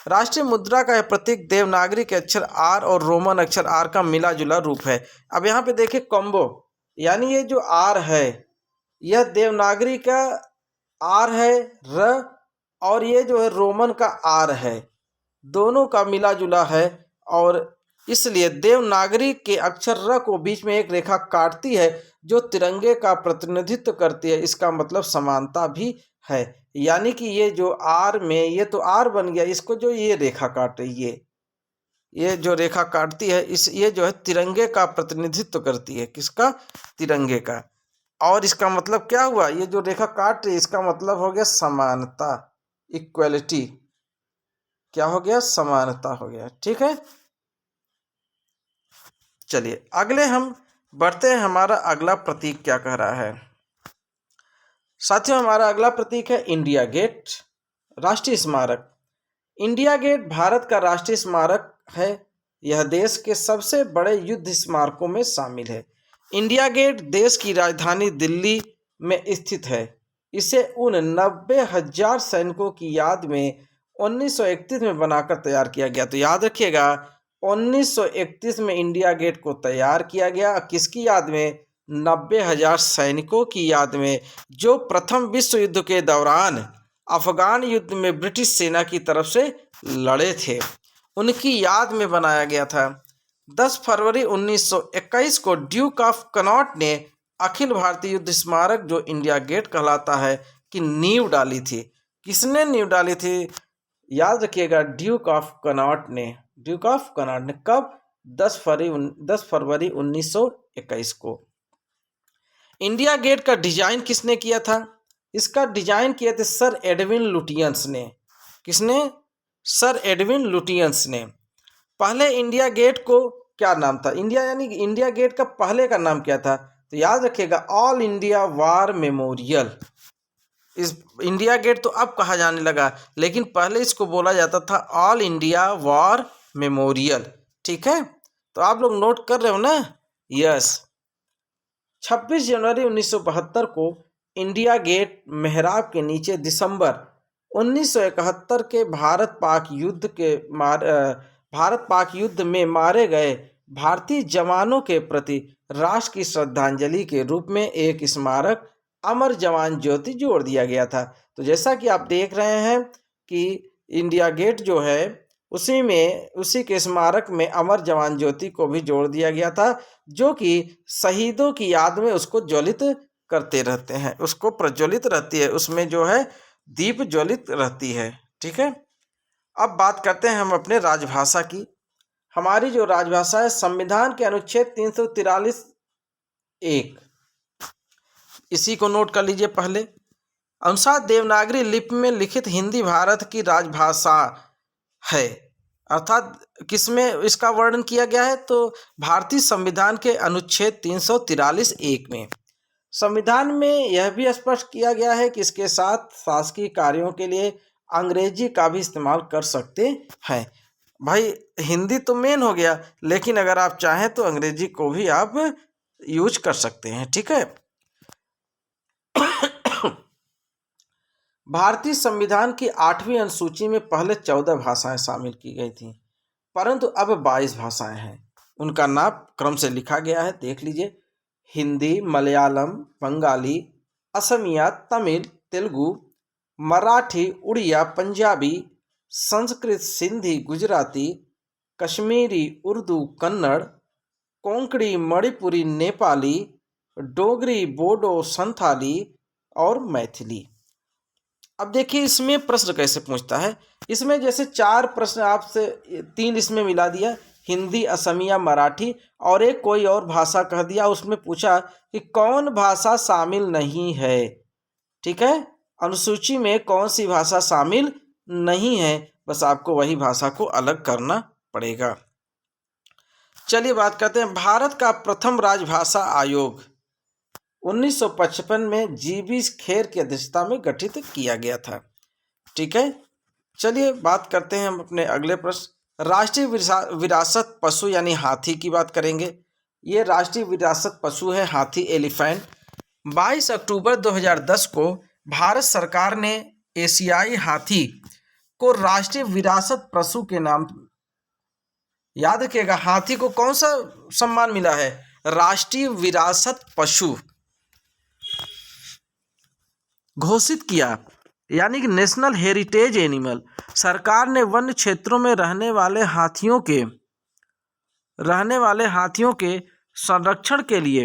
राष्ट्रीय मुद्रा का यह प्रतीक देवनागरी के अक्षर आर और रोमन अक्षर आर का मिला जुला रूप है। अब यहाँ पे देखिए कॉम्बो, यानी ये जो आर है यह देवनागरी का आर है र, और ये जो है रोमन का आर है, दोनों का मिला जुला है, और इसलिए देवनागरी के अक्षर र को बीच में एक रेखा काटती है जो तिरंगे का प्रतिनिधित्व करती है। इसका मतलब समानता भी है, यानी कि ये जो आर में, ये तो आर बन गया, इसको जो ये रेखा काट रही है, ये जो रेखा काटती है, ये जो है तिरंगे का प्रतिनिधित्व करती है। किसका? तिरंगे का। और इसका मतलब क्या हुआ? ये जो रेखा काट रही है इसका मतलब हो गया समानता, इक्वलिटी। क्या हो गया? समानता हो गया। ठीक है, चलिए अगले हम बढ़ते हैं। हमारा अगला प्रतीक क्या कह रहा है साथियों? हमारा अगला प्रतीक है इंडिया गेट, राष्ट्रीय स्मारक। इंडिया गेट भारत का राष्ट्रीय स्मारक है। यह देश के सबसे बड़े युद्ध स्मारकों में शामिल है। इंडिया गेट देश की राजधानी दिल्ली में स्थित है। इसे उन 90,000 सैनिकों की याद में 1931 में बनाकर तैयार किया गया। तो याद रखिएगा 1931 में इंडिया गेट को तैयार किया गया। किसकी याद में? 90,000 सैनिकों की याद में, जो प्रथम विश्व युद्ध के दौरान अफगान युद्ध में ब्रिटिश सेना की तरफ से लड़े थे। उनकी याद में बनाया गया था। 10 फरवरी 1921 को ड्यूक ऑफ कनॉट ने अखिल भारतीय युद्ध स्मारक, जो इंडिया गेट कहलाता है, की नींव डाली थी। किसने नींव डाली थी? याद रखिएगा ड्यूक ऑफ कनॉट ने। ड्यूक ऑफ कनॉट ने कब? 10 फरवरी 1921 को। इंडिया गेट का डिजाइन किसने किया था? इसका डिजाइन किए थे सर एडविन लुटियंस ने। किसने? सर एडविन लुटियंस ने। पहले इंडिया गेट को क्या नाम था? इंडिया गेट का पहले का नाम क्या था? तो याद रखिएगा ऑल इंडिया वार मेमोरियल। इस इंडिया गेट तो अब कहा जाने लगा, लेकिन पहले इसको बोला जाता था ऑल इंडिया वॉर मेमोरियल। ठीक है, तो आप लोग नोट कर रहे हो ना? यस। 26 जनवरी 1972 को इंडिया गेट मेहराब के नीचे दिसंबर 1971 के भारत पाक युद्ध में मारे गए भारतीय जवानों के प्रति राष्ट्र की श्रद्धांजलि के रूप में एक स्मारक अमर जवान ज्योति जोड़ दिया गया था। तो जैसा कि आप देख रहे हैं कि इंडिया गेट जो है उसी के स्मारक में अमर जवान ज्योति को भी जोड़ दिया गया था, जो कि शहीदों की याद में उसको ज्वलित करते रहते हैं, उसको प्रज्वलित रहती है, उसमें जो है दीप ज्वलित रहती है। ठीक है, अब बात करते हैं हम अपने राजभाषा की। हमारी जो राजभाषा है, संविधान के अनुच्छेद 343 1, इसी को नोट कर लीजिए। पहले अनुसार देवनागरी लिपि में लिखित हिंदी भारत की राजभाषा है। अर्थात किसमें इसका वर्णन किया गया है? तो भारतीय संविधान के अनुच्छेद 343 1 में। संविधान में यह भी स्पष्ट किया गया है कि इसके साथ शासकीय कार्यों के लिए अंग्रेजी का भी इस्तेमाल कर सकते हैं। भाई हिंदी तो मेन हो गया, लेकिन अगर आप चाहें तो अंग्रेजी को भी आप यूज कर सकते हैं। ठीक है, भारतीय संविधान की 8वीं अनुसूची में पहले 14 भाषाएं शामिल की गई थी, परंतु अब 22 भाषाएं हैं। उनका नाम क्रम से लिखा गया है, देख लीजिए। हिंदी, मलयालम, बंगाली, असमिया, तमिल, तेलुगु, मराठी, उड़िया, पंजाबी, संस्कृत, सिंधी, गुजराती, कश्मीरी, उर्दू, कन्नड़, कोंकणी, मणिपुरी, नेपाली, डोगरी, बोडो, संथाली और मैथिली। अब देखिए इसमें प्रश्न कैसे पूछता है। इसमें जैसे 4 प्रश्न आपसे 3 इसमें मिला दिया, हिंदी, असमिया, मराठी और एक कोई और भाषा कह दिया। उसमें पूछा कि कौन भाषा शामिल नहीं है। ठीक है, अनुसूची में कौन सी भाषा शामिल नहीं है, बस आपको वही भाषा को अलग करना पड़ेगा। चलिए बात करते हैं। भारत का प्रथम राजभाषा आयोग 1955 में जीबी खेर की अध्यक्षता में गठित किया गया था। ठीक है, चलिए बात करते हैं हम अपने अगले प्रश्न। राष्ट्रीय विरासत पशु यानी हाथी की बात करेंगे। ये राष्ट्रीय विरासत पशु है हाथी, एलिफेंट। 22 अक्टूबर 2010 को भारत सरकार ने एशियाई हाथी को राष्ट्रीय विरासत पशु के नाम, याद रखिएगा, हाथी को कौन सा सम्मान मिला है? राष्ट्रीय विरासत पशु घोषित किया, यानी कि नेशनल हेरिटेज एनिमल। सरकार ने वन्य क्षेत्रों में रहने वाले हाथियों के संरक्षण के लिए,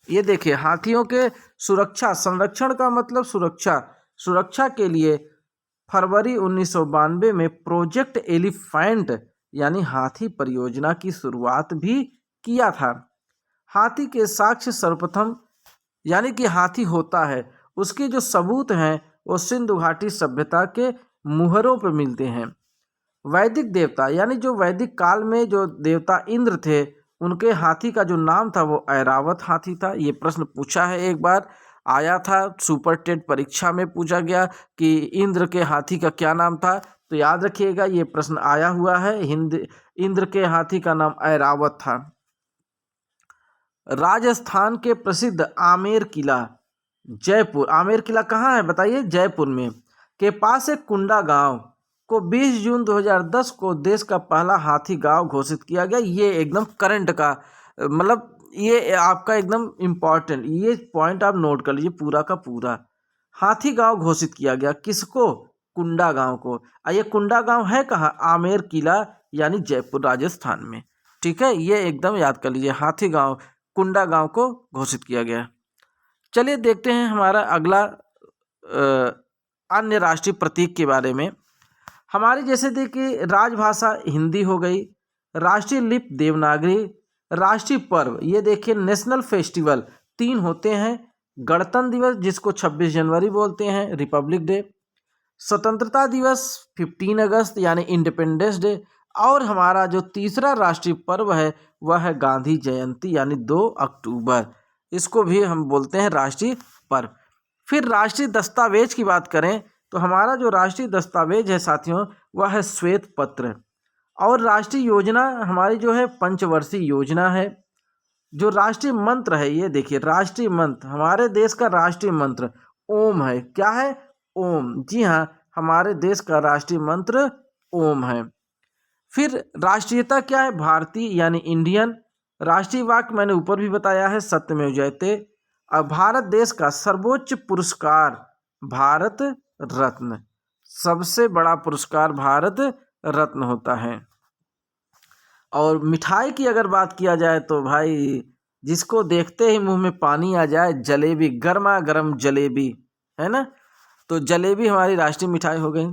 ये देखिए, हाथियों के सुरक्षा, संरक्षण का मतलब सुरक्षा के लिए फरवरी 1992 में प्रोजेक्ट एलिफेंट यानी हाथी परियोजना की शुरुआत भी किया था। हाथी के साक्ष्य सर्वप्रथम, यानी कि हाथी होता है, उसके जो सबूत हैं वो सिंधु घाटी सभ्यता के मुहरों पर मिलते हैं। वैदिक देवता, यानी जो वैदिक काल में जो देवता इंद्र थे, उनके हाथी का जो नाम था वो ऐरावत हाथी था। ये प्रश्न पूछा है, एक बार आया था, सुपर टेट परीक्षा में पूछा गया कि इंद्र के हाथी का क्या नाम था। तो याद रखिएगा ये प्रश्न आया हुआ है, इंद्र के हाथी का नाम ऐरावत था। राजस्थान के प्रसिद्ध आमेर किला, जयपुर, आमेर किला कहाँ है बताइए? जयपुर में। के पास एक कुंडा गांव को 20 जून 2010 को देश का पहला हाथी गांव घोषित किया गया। ये एकदम करंट का, मतलब ये आपका एकदम इम्पॉर्टेंट, ये पॉइंट आप नोट कर लीजिए पूरा का पूरा। हाथी गांव घोषित किया गया किसको? कुंडा गांव को। ये कुंडा गांव है कहाँ? आमेर किला यानी जयपुर राजस्थान में। ठीक है, ये एकदम याद कर लीजिए, हाथी गांव कुंडा गांव को घोषित किया गया। चलिए देखते हैं हमारा अगला अन्य राष्ट्रीय प्रतीक के बारे में। हमारी जैसे देखिए राजभाषा हिंदी हो गई, राष्ट्रीय लिपि देवनागरी, राष्ट्रीय पर्व ये देखिए नेशनल फेस्टिवल 3 होते हैं। गणतंत्र दिवस जिसको 26 जनवरी बोलते हैं, रिपब्लिक डे, स्वतंत्रता दिवस 15 अगस्त यानी इंडिपेंडेंस डे, और हमारा जो तीसरा राष्ट्रीय पर्व है वह है गांधी जयंती यानी 2 अक्टूबर, इसको भी हम बोलते हैं राष्ट्रीय पर्व। फिर राष्ट्रीय दस्तावेज की बात करें तो हमारा जो राष्ट्रीय दस्तावेज है साथियों वह है श्वेत पत्र। और राष्ट्रीय योजना हमारी जो है पंचवर्षीय योजना है। जो राष्ट्रीय मंत्र है ये देखिए, राष्ट्रीय मंत्र, हमारे देश का राष्ट्रीय मंत्र ओम है। क्या है? ओम। जी हाँ, हमारे देश का राष्ट्रीय मंत्र ओम है। फिर राष्ट्रीयता क्या है? भारतीय यानी इंडियन। राष्ट्रीय वाक्य मैंने ऊपर भी बताया है, सत्यमेव जयते। अब भारत देश का सर्वोच्च पुरस्कार भारत रत्न, सबसे बड़ा पुरस्कार भारत रत्न होता है। और मिठाई की अगर बात किया जाए तो भाई जिसको देखते ही मुंह में पानी आ जाए, जलेबी, गर्मा गर्म जलेबी, है ना? तो जलेबी हमारी राष्ट्रीय मिठाई हो गई।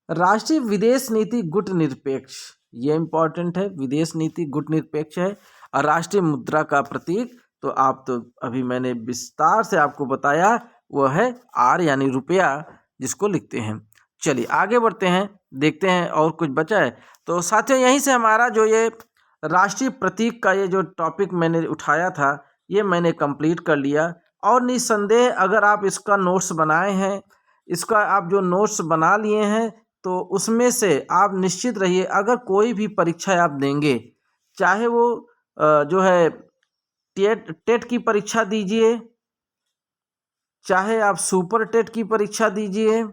राष्ट्रीय विदेश नीति गुट निरपेक्ष, ये इंपॉर्टेंट है, विदेश नीति गुट निरपेक्ष है। और राष्ट्रीय मुद्रा का प्रतीक तो आप तो अभी मैंने विस्तार से आपको बताया, वह है आर यानी रुपया जिसको लिखते हैं। चलिए आगे बढ़ते हैं, देखते हैं और कुछ बचा है। तो साथियों यहीं से हमारा जो ये राष्ट्रीय प्रतीक का ये जो टॉपिक मैंने उठाया था ये मैंने कंप्लीट कर लिया। और निस्संदेह अगर आप इसका नोट्स बनाए हैं, इसका आप जो नोट्स बना लिए हैं तो उसमें से आप निश्चित रहिए अगर कोई भी परीक्षा आप देंगे, चाहे वो जो है टेट की परीक्षा दीजिए, चाहे आप सुपर टेट की परीक्षा दीजिए,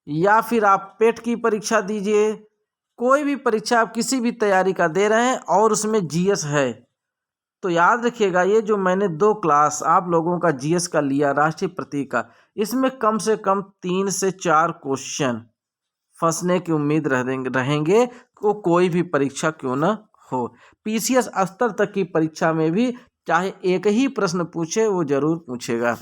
या फिर आप पेट की परीक्षा दीजिए, कोई भी परीक्षा आप किसी भी तैयारी का दे रहे हैं और उसमें जीएस है, तो याद रखिएगा ये जो मैंने 2 क्लास आप लोगों का जीएस का लिया राष्ट्रीय प्रतीक का, इसमें कम से कम 3 से 4 क्वेश्चन फंसने की उम्मीद रहेंगे तो कोई भी परीक्षा क्यों न हो। पीसीएस स्तर तक की परीक्षा में भी चाहे एक ही प्रश्न पूछे वो जरूर पूछेगा।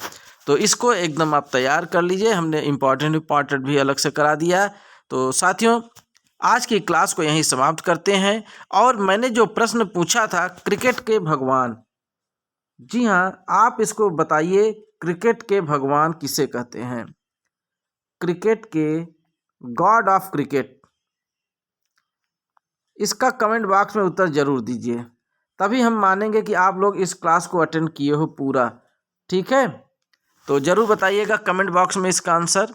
तो इसको एकदम आप तैयार कर लीजिए, हमने इम्पॉर्टेंट भी अलग से करा दिया। तो साथियों आज की क्लास को यहीं समाप्त करते हैं। और मैंने जो प्रश्न पूछा था क्रिकेट के भगवान, जी हाँ आप इसको बताइए, क्रिकेट के भगवान किसे कहते हैं? क्रिकेट के गॉड ऑफ क्रिकेट, इसका कमेंट बॉक्स में उत्तर जरूर दीजिए, तभी हम मानेंगे कि आप लोग इस क्लास को अटेंड किए हो पूरा। ठीक है, तो जरूर बताइएगा कमेंट बॉक्स में इसका आंसर।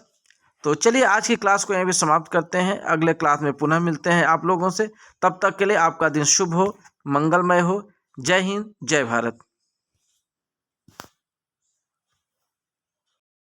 तो चलिए आज की क्लास को यहीं पे समाप्त करते हैं, अगले क्लास में पुनः मिलते हैं आप लोगों से। तब तक के लिए आपका दिन शुभ हो, मंगलमय हो। जय हिंद, जय भारत।